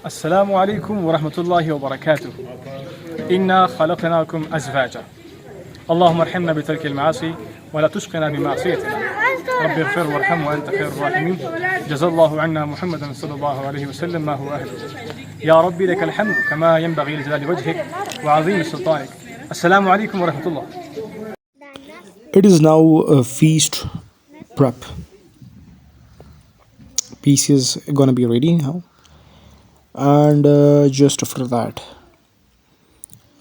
السلام عليكم ورحمة الله وبركاته. إنا خلقناكم أزواجا. اللهم ارحمنا بترك المعاصي ولا تشقنا بمعصيتنا. رب اغفر وارحم وأنت خير الراحمين. جزا الله عنا محمدا صلى الله عليه وسلم ما هو أهله. يا ربي لك الحمد كما ينبغي لجلال وجهك وعظيم سلطانك. السلام عليكم ورحمة الله. It is now a feast prep. Piece is gonna be ready now, and just after that,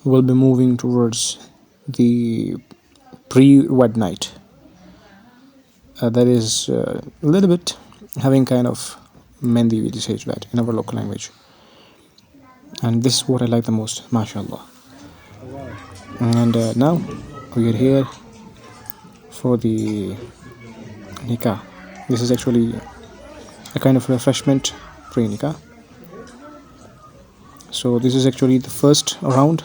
we'll be moving towards the pre-wed night. That is a little bit having kind of Mendi, we say that in our local language, and this is what I like the most, mashallah. And now we are here for the nikah. This is actually a kind of refreshment pre-nikah. So this is actually the first round,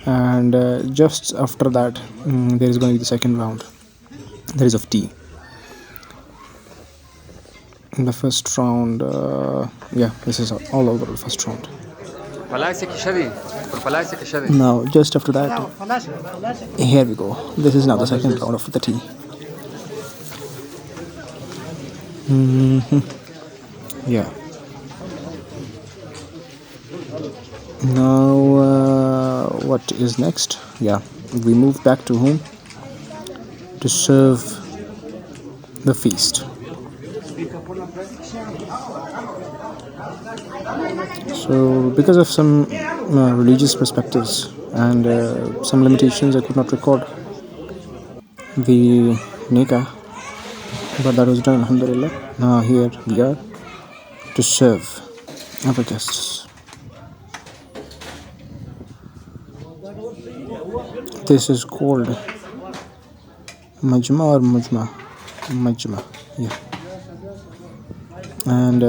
and just after that there is going to be the second round. There is of tea. In the first round, this is all over the first round. Now just after that, here we go. This is now the second round of the tea. Yeah. Now what is next? Yeah, we move back to home to serve the feast. So because of some religious perspectives and some limitations, I could not record the nikah, but that was done, alhamdulillah. Now here we are to serve our guests. This is called majma or mujma. Majma, yeah. And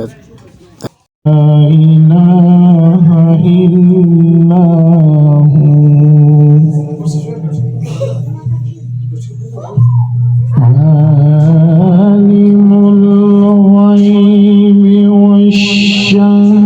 عالم الغيب والشهادة